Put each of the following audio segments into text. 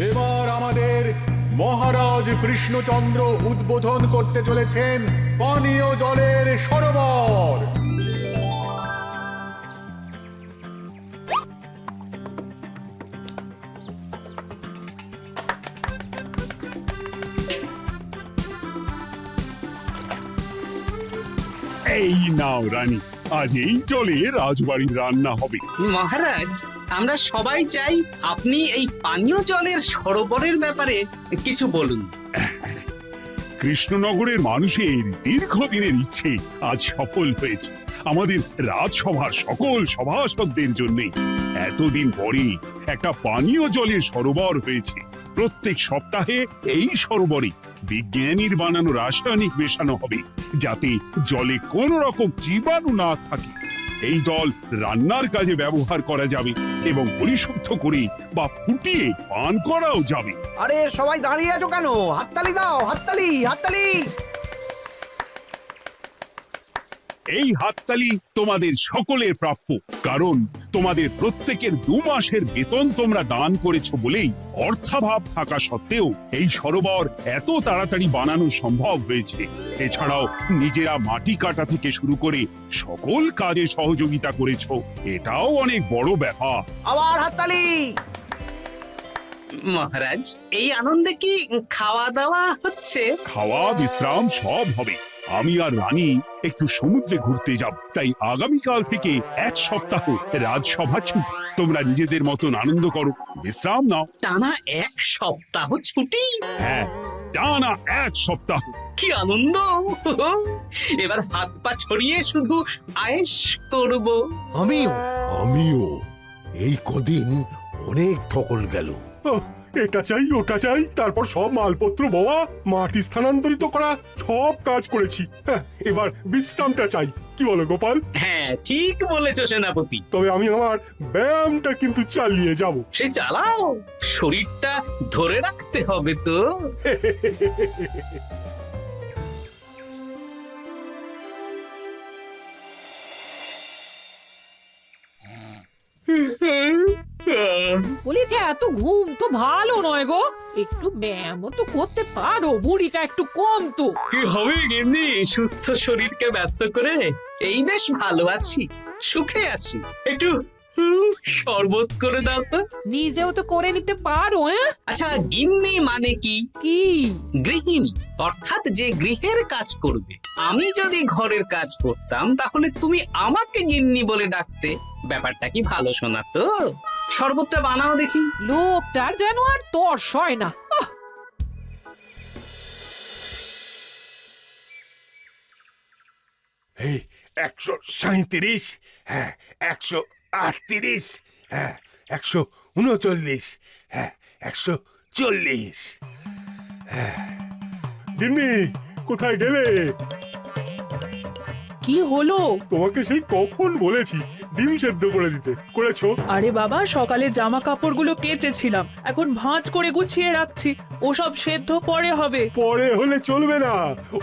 এবার আমাদের মহারাজ কৃষ্ণচন্দ্র উদ্বোধন করতে চলেছেন পানীয় জলের সরোবর। এই নাও রানী, আজ এই জলে রাজবাড়ির রান্না হবে। মহারাজ, আমরা সবাই চাই আপনি এই পানীয় জলের সরোবরের ব্যাপারে কিছু বলুন। কৃষ্ণনগরের মানুষের দীর্ঘদিনের ইচ্ছে আজ সফল হয়েছে। আমাদের রাজসভার সকল সভাসদদের জন্য এতদিন পরে একটা পানীয় জলের সরোবর হয়েছে। প্রত্যেক সপ্তাহে এই সরোবরে বিজ্ঞানীর বানানো রাসায়নিক মেশানো হবে, যাতে জলে কোন রকম জীবাণু না থাকে। এই জল রান্নার কাজে ব্যবহার করা যাবে এবং পরিশুদ্ধ করে বা ফুটিয়ে পান করাও যাবে। আরে সবাই দাঁড়িয়ে আছো কেন? হাততালি দাও, হাততালি, হাততালি। এই হাততালি তোমাদের সকলের প্রাপ্য, কারণ তোমাদের প্রত্যেকের 2 মাসের বেতন তোমরা দান করেছো বলেই অর্থাভাব থাকা সত্ত্বেও এই সরোবর এত তাড়াতাড়ি বানানো সম্ভব হয়েছে। এছাড়াও নিজেরা মাটি কাটা থেকে শুরু করে সকল কাজে সহযোগিতা করেছো, এটাও অনেক বড় ব্যাপার। আবার হাততালি। মহারাজ, এই আনন্দে কি খাওয়া দাওয়া হচ্ছে? খাওয়া বিশ্রাম সব হবে। আমি আর রানী একটু সমুদ্রে ঘুরতে যাব, তাই আগামীকাল থেকে 1 সপ্তাহ রাজসভা ছুটি। তোমরা নিজেদের মতন আনন্দ করো, বিশ্রাম নাও। টানা 1 সপ্তাহ ছুটি? হ্যাঁ, টানা 1 সপ্তাহ। কি আনন্দ! এবার হাত পা ছড়িয়ে শুধু আয়েশ করব। আমিও এই কদিন অনেক ধকল গেল। এটা চাই ওটা চাই, তারপর সব মালপত্র বওয়া, মাটি স্থানান্তরিত করা, সব কাজ করেছি। হ্যাঁ, এবার বিশ্রামটা চাই। কি বলো গোপাল? হ্যাঁ, ঠিক বলেছো সেনাপতি। তবে আমি আমার ব্যায়ামটা কিন্তু চালিয়ে যাব। সে চালাও, শরীরটা ধরে রাখতে হবে তো। বলি এত ঘুম তো ভালো নয় গো, একটু ব্যায়ামও তো করতে পারো, বুড়িটা একটু কম তো। কি হবে গিন্নি, সুস্থ শরীরকে ব্যস্ত করে এই বেশ ভালো আছি, সুখে আছি। একটু শরবত করে দাও তো। নিজেও তো করে নিতে পারো। আচ্ছা, গিন্নি মানে কি? কি? গৃহিণী, অর্থাৎ যে গৃহের কাজ করবে। আমি যদি ঘরের কাজ করতাম তাহলে তুমি আমাকে গিন্নি বলে ডাকতে। ব্যাপারটা কি ভালো শোনা তো? শরবতটা বানাও দেখি। লোকটার যেন আর তর্স হয় না। এই 137, হ্যাঁ 138, হ্যাঁ 139, হ্যাঁ 140। গিন্নি, কোথায় গেলে? কি হলো? তোমাকে সেই কখন বলেছি ডিম সেদ্ধ করে দিতে, করেছো? আরে বাবা, সকালে জামা কাপড়গুলো কেচেছিলাম, এখন ভাঁজ করে গুছিয়ে রাখছি। ওসব সেদ্ধ পরে হবে। পরে হলে চলবে না,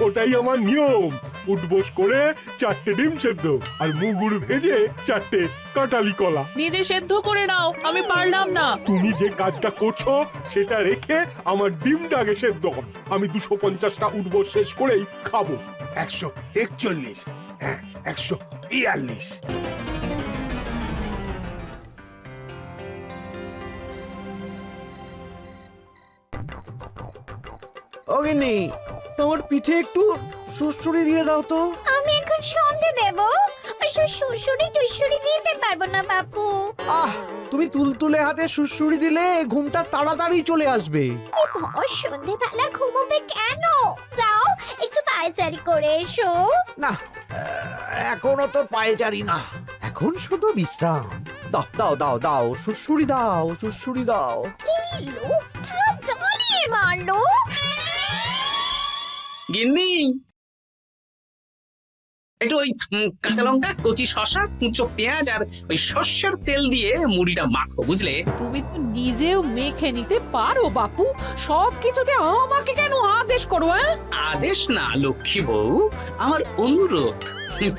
ওটাই আমার নিয়ম। উঠবোস করে 4টে ডিম সেদ্ধ আর মুগুর ভেজে 4টে কাঁঠালি কলা। নিজে সেদ্ধ করে নাও, আমি পারলাম না। তুমি যে কাজটা করছো সেটা রেখে আমার ডিমটা আগে সেদ্ধ করো। আমি 250টা উঠবোস শেষ করেই খাবো। 141, হ্যাঁ 142। ও গিন্নি, তোমার পিঠে একটু সুড়সুড়ি দিয়ে দাও তো। আমি এখন সন্ধে দেব, সুড়সুড়ি টুসুড়ি দিতে পারবো না বাপু। তুমি তুলতুলে হাতে সুড়সুড়ি দিলে ঘুমটা তাড়াতাড়ি চলে আসবে। এই ভর সন্ধেবেলা ঘুমোবে কেন? যাও একটু পায়চারি করে এসো। না, এখনো তো পায়চারি না, এখন শুধু বিশ্রাম। দাও দাও দাও দাও, সুড়সুড়ি দাও, সুড়সুড়ি দাও। এই লোকটা জ্বালিয়ে মারলো। গিন্নি, একটু ওই কাঁচা লঙ্কা, কচি শসা, কুচো পেঁয়াজ আর ওই সর্ষের তেল দিয়ে মুড়িটা মাখো, বুঝলে? তুমি তো নিজেও মেখে নিতে পারো বাপু, সব কিছুতে আমাকে কেন আদেশ করো? আদেশ না লক্ষ্মী বউ, আমার অনুরোধ।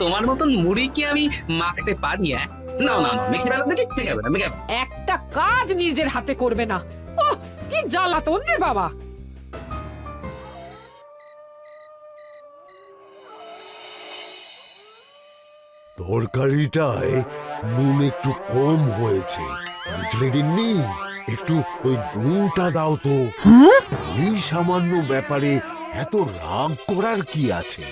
তোমার মতন মুড়ি কি আমি মাখতে পারি? না না না, মেখে ফেলো দেখি, মেখে ফেলো। একটা কাজ নিজের হাতে করবে না। কি জ্বালাতন রে বাবা। তরকারিটায় নুন একটু কম হয়েছে, বুঝলে গিন্নি? একটু ওই নুনটা দাও তো। এই সামান্য ব্যাপারে এত রাগ করার কি আছে?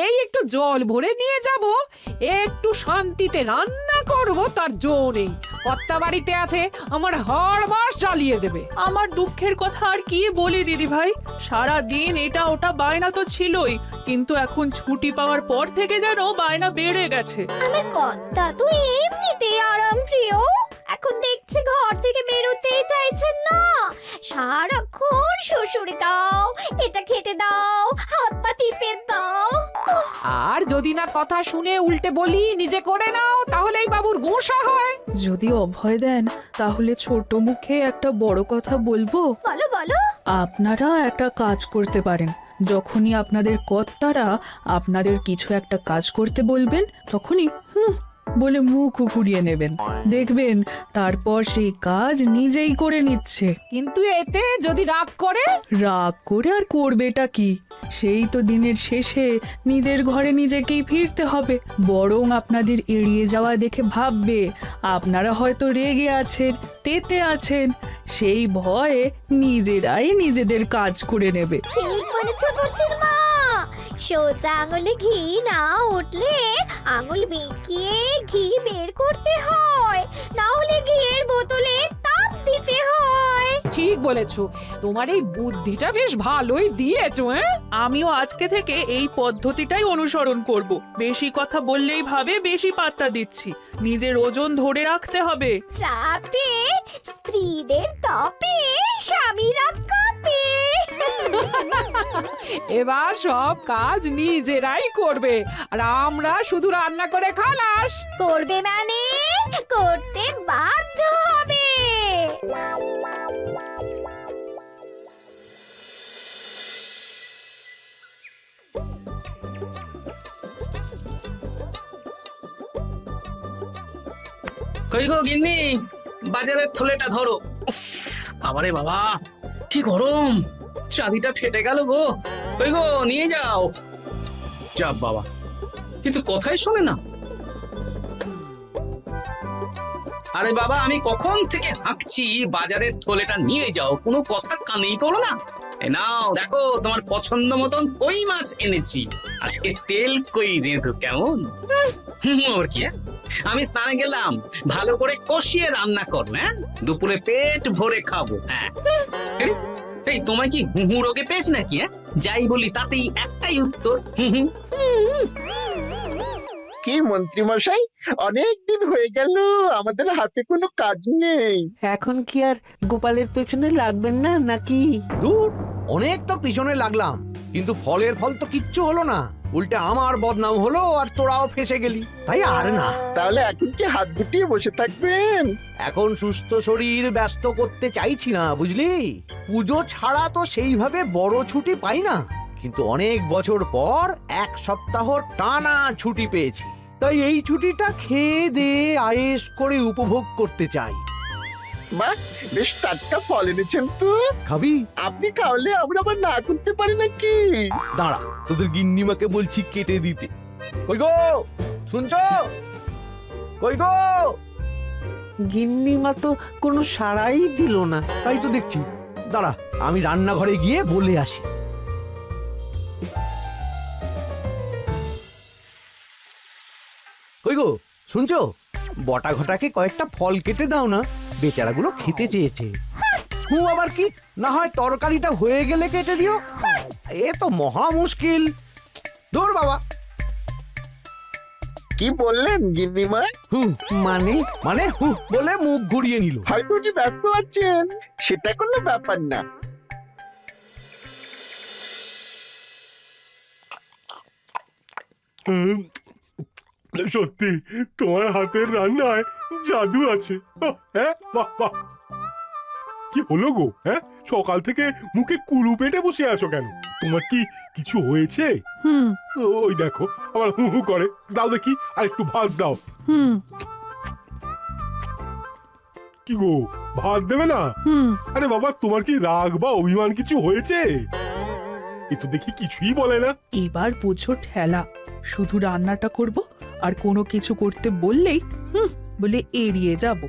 এই একটু জল ভরে নিয়ে যাব, একটু শান্তিতে রান্না করব তার জো নেই। কর্তা বাড়িতে আছে, আমার হাড় মাস জ্বালিয়ে দেবে। আমার দুঃখের কথা আর কি বলি দিদি ভাই, সারা দিন এটা ওটা বায়না তো ছিলই, কিন্তু এখন ছুটি পাওয়ার পর থেকে যেন বায়না বেড়ে গেছে। আমার কর্তা তো এমনিতেই আরাম প্রিয়, এখন দেখছি ঘর থেকে বেরোতেই চাইছেন না। সারাক্ষণ শ্বশুরে দাও, এটা খেতে দাও, হাত পা টিপে দাও। আর যদি না কথা শুনে উল্টে বলি নিজে করে নাও, তাহলেই বাবুর গোসা হয়। যদি অভয় দেন তাহলে ছোট মুখে একটা বড় কথা বলবো। বলো বলো। আপনারা একটা কাজ করতে পারেন, যখনই আপনাদের কর্তারা আপনাদের কিছু একটা কাজ করতে বলবেন, তখনই বলে মুখ ঘুরিয়ে নেবেন, দেখবেন তারপর সেই কাজ নিজেই করে নিচ্ছে। কিন্তু এতে যদি রাগ করে? রাগ করে আর করবেটা কি, সেই তো দিনের শেষে নিজের ঘরে নিজেকেই ফিরতে হবে। বরং আপনাদের এড়িয়ে যাওয়া দেখে ভাববে আপনারা হয়তো রেগে আছেন, তেতে আছেন, সেই ভয়ে নিজেরাই নিজেদের কাজ করে নেবে। ঠিক বলেছো বুচির মা, সোজা আঙুলে ঘি না উঠলে আঙুল বেঁকিয়ে ঘি বের করতে হয়, না হলে ঘিয়ের বোতলে তাপ দিতে হয়। ঠিক বলেছো, তোমার এই বুদ্ধিটা বেশ ভালোই দিয়েছো। আমিও আজকে থেকে এই পদ্ধতিটাই অনুসরণ করব। বেশি কথা বললেই ভাবে বেশি পাত্তা দিচ্ছি, নিজের ওজন ধরে রাখতে হবে। যাতে স্ত্রীদের তপে স্বামীরা কাঁপে। এবার সব কাজ নিজেরাই করবে, আর আমরা শুধু রান্না করে খালাস। করবে মানে করতে বাধ্য হবে। কই গো গিন্নি, বাজারের থলেটা ধরো। উফ, বাবারে বাবা, কি গরম, চাবিটা ফেটে গেল গো। কই গো, নিয়ে যাও। যা বাবা, কিন্তু কথাই শোনে না। আরে বাবা, আমি কখন থেকে হাঁকছি বাজারের থলেটা নিয়ে যাও, কোনো কথা কানেই তোলো না। এ নাও, দেখো তোমার পছন্দ মতন কই মাছ এনেছি, আজকে তেল কই রেঁধো কেমন। ওর কি, আমি স্নানে গেলাম, ভালো করে কষিয়ে রান্না কর, হ্যাঁ, দুপুরে পেট ভরে খাবো। হ্যাঁ, এই তোমায় কি হুহু রোগে পেয়েছি নাকি? হ্যাঁ, যাই বলি তাতেই একটাই উত্তর, হুহু। কি মন্ত্রী মশাই, অনেক দিন হয়ে গেল আমাদের হাতে কোনো কাজ নেই। এখন কি আর গোপালের পেছনে লাগবেন না নাকি? দূর, অনেক তো পিছনে লাগলাম, কিন্তু ফলের ফল তো কিচ্ছু হলো না, উল্টে আমার বদনাম হলো আর তোরাও ফেসে গেলি। তাই আর না। তাহলে এখন কি হাত গুটিয়ে বসে থাকবেন? এখন সুস্থ শরীর ব্যস্ত করতে চাইছি না, বুঝলি? পুজো ছাড়া তো সেইভাবে বড় ছুটি পাই না, কিন্তু অনেক বছর পর এক সপ্তাহ টানা ছুটি পেয়েছি, তাই এই ছুটিটা খেয়ে দিয়ে আয়েশ করে উপভোগ করতে চাই। বাহ, বেশ টাটকা ফল এনেছেন তো। খাবি? আপনি খাওয়ালে আমরা আবার না করতে পারি নাকি? দাঁড়া, তোদের গিন্নিমাকে বলছি কেটে দিতে। কই গো, শুনছো? কই গো? গিন্নিমা তো কোনো সাড়াই দিল না। তাই তো দেখছি, দাঁড়া আমি রান্নাঘরে গিয়ে বলে আসি। কই গো, শুনছো? বটা ঘটাকে কয়েকটা ফল কেটে দাও না, বেচারাগুলো খেতে চেয়েছে। আবার কি, না হয় তরকারিটা হয়ে গেলে কেটে দিও। এ তো মহা মুশকিল। দূর বাবা। কি বললেন গিন্নিমা? মানে মানে বলে মুখ ঘুরিয়ে নিল। হয়তো উনি ব্যস্ত আছেন, সেটা কোনো ব্যাপার না। সত্যি তোমার হাতের রান্নায় জাদু আছে। হ্যাঁ, বাহ বাহ। কি হলো গো? হ্যাঁ, সকাল থেকে মুখে কুলু পেটে বসে আছো কেন? তোমার কি কিছু হয়েছে? হুম ওই দেখো আবার হু হু করে। দাও দেখি, আর একটু ভাত দাও। হুম কি গো, ভাত দেবে না? হুম আরে বাবা, তোমার কি রাগ বা অভিমান কিছু হয়েছে? এ তো দেখি কিছুই বলে না। এবার বুঝো ঠেলা, শুধু রান্নাটা করব আর কোনো কিছু করতে বললেই বলে এড়িয়ে যাব।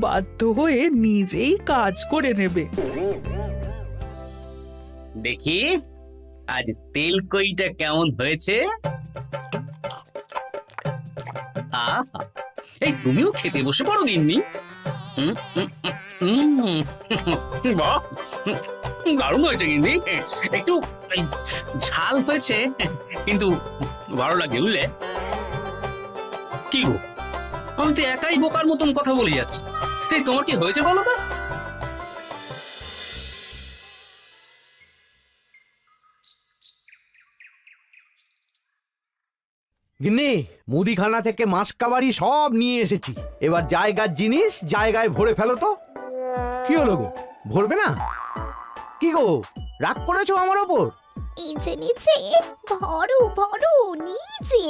বাধ্য হয়ে নিজেই কাজ করে নেবে। দেখি আজ তেল কইটা কেমন হয়েছে। আহা, এই তুমিও খেতে বসে পড়ো গিন্নি। বাহ, দারুণ হয়েছে গিন্নি। একটু এই, ঝাল হয়েছে কিন্তু ভালো লাগে বুঝলে। কি গো, আমি তো একাই বোকার মতন কথা বলে যাচ্ছি। এই তোমার কি হয়েছে বলো তো? গিন্নি, মুদিখানা থেকে মাসকাবারি সব নিয়ে এসেছি। এবার জায়গার জিনিস জায়গায় ভরে ফেলো তো। কি হলো গো, ভরবে না? কি গো, রাগ করেছো আমার ওপর? নিচে নিচে ভরো ভরো নিচে।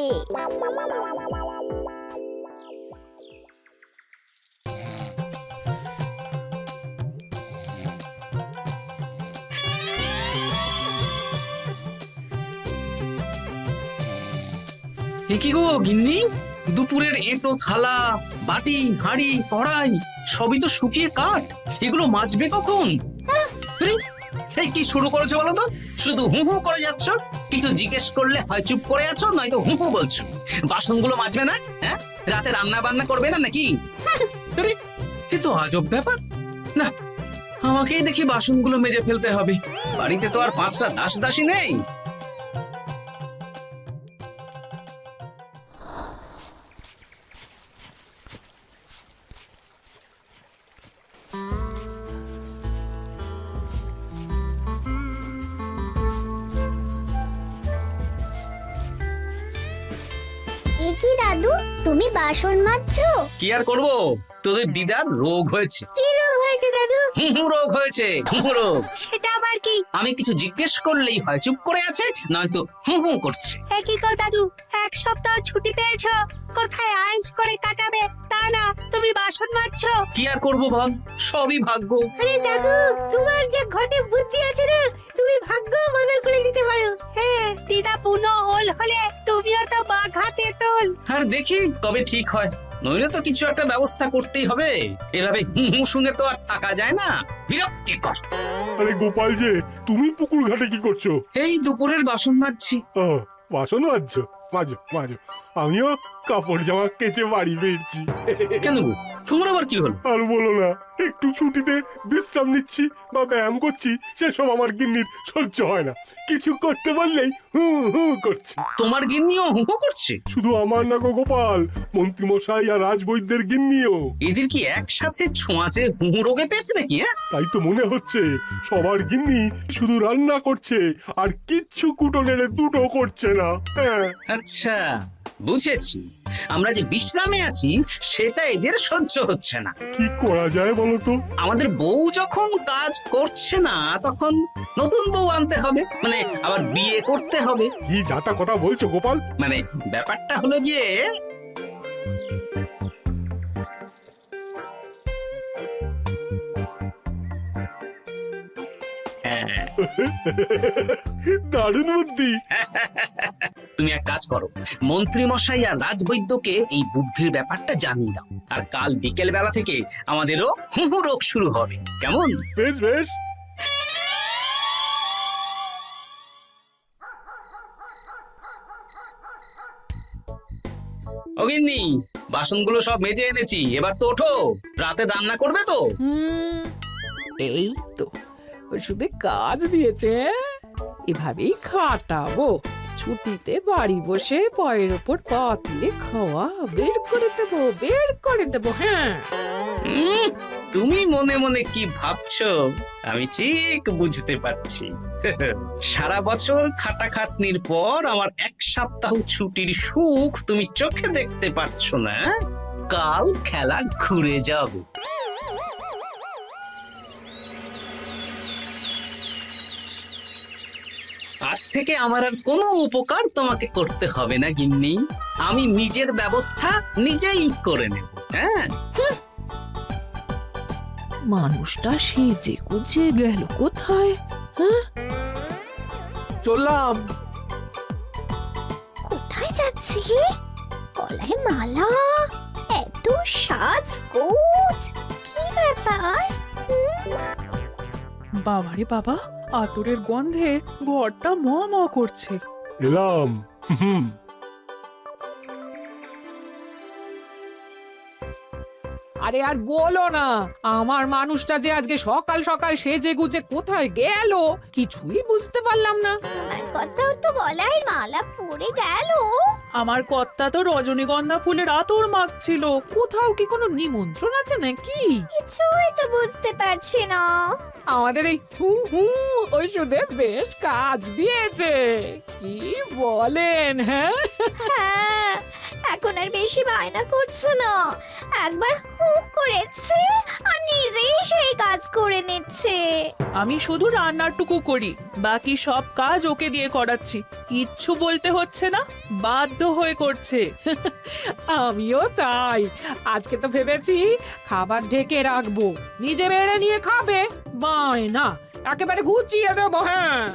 এ কি গো গিন্নি, দুপুরের এঁটো থালা, বাটি, হাঁড়ি, কড়াই সবই তো শুকিয়ে কাঠ। এগুলো মাজবে কখন? আরে, এই কি শুরু করেছো বলো তো? শুধু হু হু করে যাচ্ছ। কিছু জিজ্ঞেস করলে হয় চুপ করে আছো, নয়তো হু হু বলছো। বাসনগুলো মাজবে না? হ্যাঁ, রাতে রান্না বান্না করবে না নাকি? আরে, এ তো আজব ব্যাপার। না, আমাকেই দেখি বাসনগুলো মেজে ফেলতে হবে। বাড়িতে তো আর 5টা দাস দাসী নেই। এ কি দাদু, তুমি বাসন মাজছো? কি আর করবো, তোদের দিদার রোগ হয়েছে। কি রোগ হয়েছে দাদু? হুহু রোগ হয়েছে, হুহু রোগ। সেটা আবার কি? আমি কিছু জিজ্ঞেস করলেই হয় চুপ করে আছে, নয়তো হু হু করছে। একই কর দাদু, 1 সপ্তাহ ছুটি পেয়েছো, কোথায় আইস করে কাটাবে তা না তুমি বাসন মাজছো। কি আর করবো বল, সবই ভাগ্য। আরে দাদু, তোমার যে ঘটে বুদ্ধি আছে না, তুমি ভাগ্য বদল করে দিতে পারো। হ্যাঁ, দিদা পুনো হল হলে তুমিও তো বাঘাতে তোল। আর দেখি কবে ঠিক হয়, নইলে তো কিছু একটা ব্যবস্থা করতেই হবে। এভাবে হু হু শুনে তো আর থাকা যায় না, বিরক্তিকর। আরে গোপাল যে, তুমি পুকুর ঘাটে কি করছো? এই দুপুরের বাসন মাজছি। ও, বাসন মাজছো? মাজো মাজো, আমিও কাপড় জামা কেচে বাড়ি ফিরছি। কেন গো, তোমার আবার কি হলো? আর বলো না, একটু ছুটিতে বিশ্রাম নিচ্ছি বা ব্যায়াম করছি, সেসব আমার গিন্নির সহ্য হয় না। কিছু করতে বললেই হু হু করছে। তোমার গিন্নিও হু হু করছে? শুধু আমার না গো গোপাল, মন্ত্রীমশাই আর রাজবৈদ্যের গিন্নিও। এদের কি একসাথে ছোঁয়াচে হু হু রোগে পেয়েছে নাকি? হ্যাঁ, তাই তো মনে হচ্ছে সবার গিন্নি শুধু রান্না করছে আর কিচ্ছু কুটো নেড়ে দুটো করছে না। হ্যাঁ, আচ্ছা বুঝেছি, আমরা যে বিশ্রামে আছি সেটা এদের সহ্য হচ্ছে না। কি করা যায় বলো তো? আমাদের বউ যখন কাজ করছে না, তখন নতুন বউ আনতে হবে, মানে আবার বিয়ে করতে হবে। কি যাতা কথা বলছো গোপাল? মানে ব্যাপারটা হলো গিয়ে, হ্যাঁ, দারুণ বুদ্ধি। তুমি এক কাজ করো, মন্ত্রী মশাই আর রাজবৈদ্যকে এই বুদ্ধির ব্যাপারটা জানিয়ে দাও, আর কাল বিকেল বেলা থেকে আমাদেরও হু হু রোগ শুরু হবে। কেমন? বেশ বেশ। অগিন্নি, বাসনগুলো সব মেজে এনেছি, এবার তো ওঠো। রাতে রান্না করবে তো? এই তো শুধু কাজ দিয়েছে, এভাবেই খাটাবো। ছুটিতে বাড়ি বসে পায়ের ওপর পা তুলে খাওয়া বের করে দেবো, বের করে দেবো। হ্যাঁ, তুমি মনে মনে কি ভাবছো আমি ঠিক বুঝতে পারছি। সারা বছর খাটাখাটনির পর আমার 1 সপ্তাহ ছুটির সুখ তুমি চোখে দেখতে পারছো না। কাল খেলা ঘুরে যাবে। আজ থেকে আমার আর কোনো উপকার তোমাকে করতে হবে না গিন্নি। আমি নিজের ব্যবস্থা নিজেই করে নেব। হ্যাঁ, মানুষটা সেজে গুজে গেল কোথায়? চললাম। কোথায় যাচ্ছি? গলায় মালা, এত সাজগোজ, কি ব্যাপার? বাবারে বাবা, আতরের গন্ধে ঘরটা ম ম করছে। এলাম। হুম। আরে আর বলো না, আমার মানুষটা যে আজকে সকাল সকাল সেজে গুজে কোথায় গেল কিছুই বুঝতে পারলাম না। আমার কথাও তো গলায় মালা পড়ে গেল। আমার কর্তা তো রজনীগন্ধা ফুলের আতর মাখছিল। কোথাও কি কোনো নিমন্ত্রণ আছে নাকি? কিছুই তো বুঝতে পারছি না। আমাদের এই হু হু ওষুধে বেশ কাজ দিয়েছে, কি বলেন? হ্যাঁ, হ্যাঁ, এখন আর বেশি বায়না করছে না। একবার হুক করেছে আর নিজেই সেই কাজ করে নিচ্ছে। আমি শুধু রান্নাটুকু করি, বাকি সব কাজ ওকে দিয়ে করাচ্ছি। কিচ্ছু বলতে হচ্ছে না, বাধ্য হয়ে করছে। আমিও তাই। আজকে তো ভেবেছি খাবার ঢেকে রাখবো, নিজে বেড়ে নিয়ে খাবে। বায়না একেবারে গুছিয়ে দেবো। হ্যাঁ,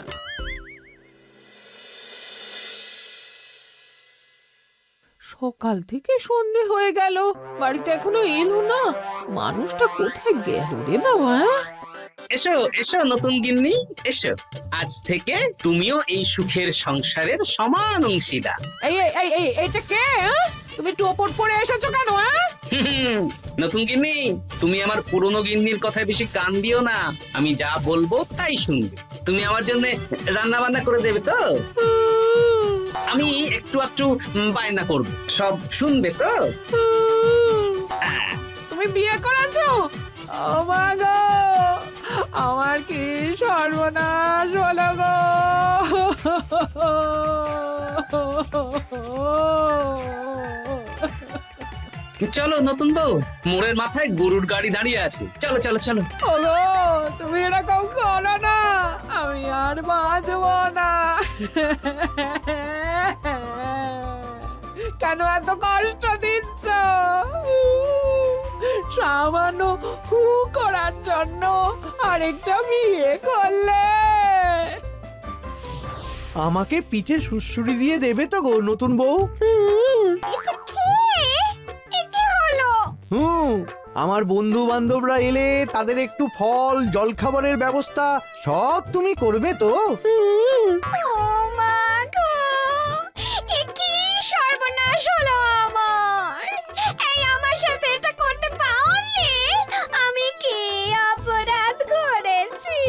সকাল থেকে সন্ধে হয়ে গেল, বাড়িতে এখনো এলো না। মানুষটা কোথায় গেল রে বাবা? এসো এসো নতুন গিন্নি, এসো। আজ থেকে তুমিও এই সুখের সংসারের সমান অংশীদার। এই এই এই এই এইটা কে? তুমি টোপর পরে এসেছো কেন? নতুন গিন্নি, তুমি আমার পুরনো গিন্নির কথায় বেশি কান দিও না। আমি যা বলবো তাই শুনবে। তুমি আমার জন্য রান্না বান্না করে দেবে তো? আমি একটু একটু বায়না করব, সব শুনবে তো? তুমি বিয়ে করেছো? ও মা গো, আমার কি সর্বনাশ হলো গো! চলো নতুন বউ, মোড়ের মাথায় গরুর গাড়ি দাঁড়িয়ে আছে, চলো চলো চলো। ওগো, তুমি এরকম করো না, আমি আর বাঁচবো না। কেন এত কষ্ট দিচ্ছ? সামান্য হু করার জন্য আরেকটা বিয়ে করলে? আমাকে পিঠে সুড়সুড়ি দিয়ে দেবে তো গো নতুন বউ? এটা কে? এ কি হলো? আমার বন্ধু বান্ধবরা এলে তাদের একটু ফল জলখাবারের ব্যবস্থা সব তুমি করবে তো? ও মা গো, এ কি সর্বনাশ হলো আমার! এই আমার সাথে এটা করতে পারলে? আমি কি অপরাধ করেছি?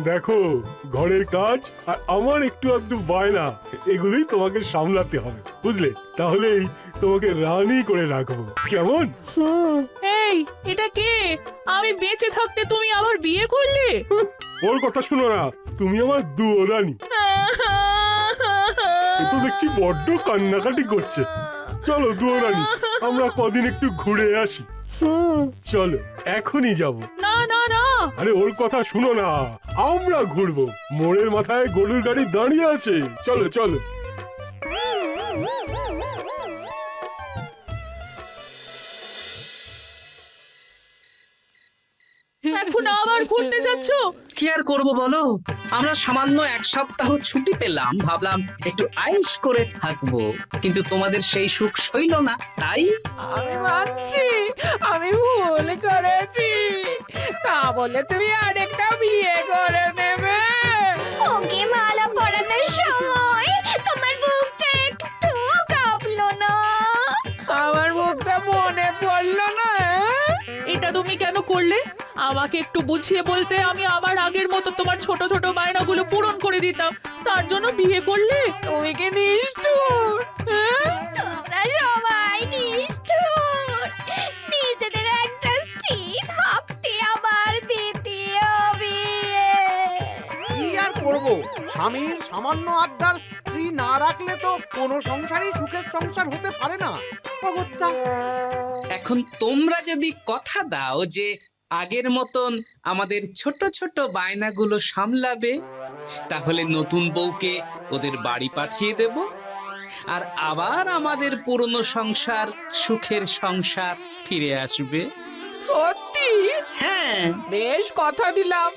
দেখো, ঘরের কাজ আর আমার একটু একটু বায়না, এগুলোই তোমাকে সামলাতে হবে, বুঝলে? তাহলেই তোমাকে রানী করে রাখবো, কেমন? এই, এটা কে? আমি বেঁচে থাকতে তুমি আবার বিয়ে করলে? ওর কথা শুনো না, তুমি আমার দুয়ো রানী। এ তো দেখছি বড্ড কান্নাকাটি করছে। চলো দুয়ো রানী, আমরা কদিন একটু ঘুরে আসি। চলো, এখনই যাব। না না না, আরে ওর কথা শুনো না, আমরা ঘুরবো। মোড়ের মাথায় গরুর গাড়ি দাঁড়িয়ে আছে, চলো চলো। এখন আবার ঘুরতে যাচ্ছ? কি আর করব বলো, আমরা সামান্য এক সপ্তাহ ছুটি পেলাম, ভাবলাম একটু আয়েশ করে থাকবো, কিন্তু তোমাদের সেই সুখ সইল না, তাই আমি মানছি আমি ভুল করেছি, তা বলে তুমি আরেকটা বিয়ে করে নেবে? ওকে মালা পরানোর সময় তোমার বুকটা একটু কাঁপলো না? আমার মুখটা মনে পড়লো না? এটা তুমি কেন করলে? আমাকে একটু বুঝিয়ে বলতে, আমি আবার আগের মতো তোমার ছোট ছোট বায়নাগুলো পূরণ করে দিতাম। তার জন্য বিয়ে করলে? তুমি কি নিষ্ঠুর? তোমরা সবাই নিষ্ঠুর। নিজেদের একটা স্ত্রী থাকতে আবার দ্বিতীয় বিয়ে। কি আর করবো, স্বামীর সামান্য আবদার স্ত্রী না রাখলে তো কোনো সংসারই সুখের সংসার হতে পারে না। অগত্যা। এখন তোমরা যদি কথা দাও যে আগের মতন আমাদের ছোট ছোট বায়নাগুলো সামলাবে, তাহলে নতুন বউকে ওদের বাড়ি পাঠিয়ে দেব, আর আবার আমাদের পুরনো সংসার, সুখের সংসার ফিরে আসবে। সত্যি? হ্যাঁ, বেশ কথা দিলাম।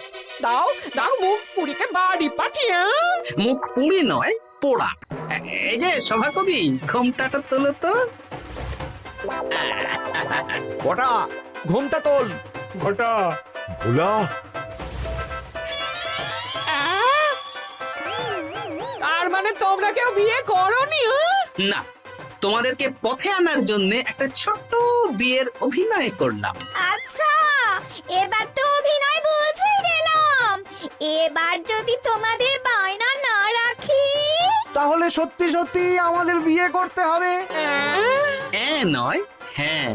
দাও দাও মুখ পুরিকে বাড়ি পাঠিয়ে। মুখ পুড়ি নয়, পোড়া। এই যে সভাকবি, ঘোমটাটা তোলো তো। কটা ঘুমটা তোল। ঘটা ভোলা, তার মানে তোমরা কেউ বিয়ে করোনি? না, তোমাদেরকে পথে আনার জন্য একটা ছোট্ট বিয়ের অভিনয় করলাম। আচ্ছা, এবার তো অভিনয় বুঝে গেলাম। এবার যদি তোমাদের বায়না না রাখি, তাহলে সত্যি সত্যি আমাদের বিয়ে করতে হবে। নয়, হ্যাঁ।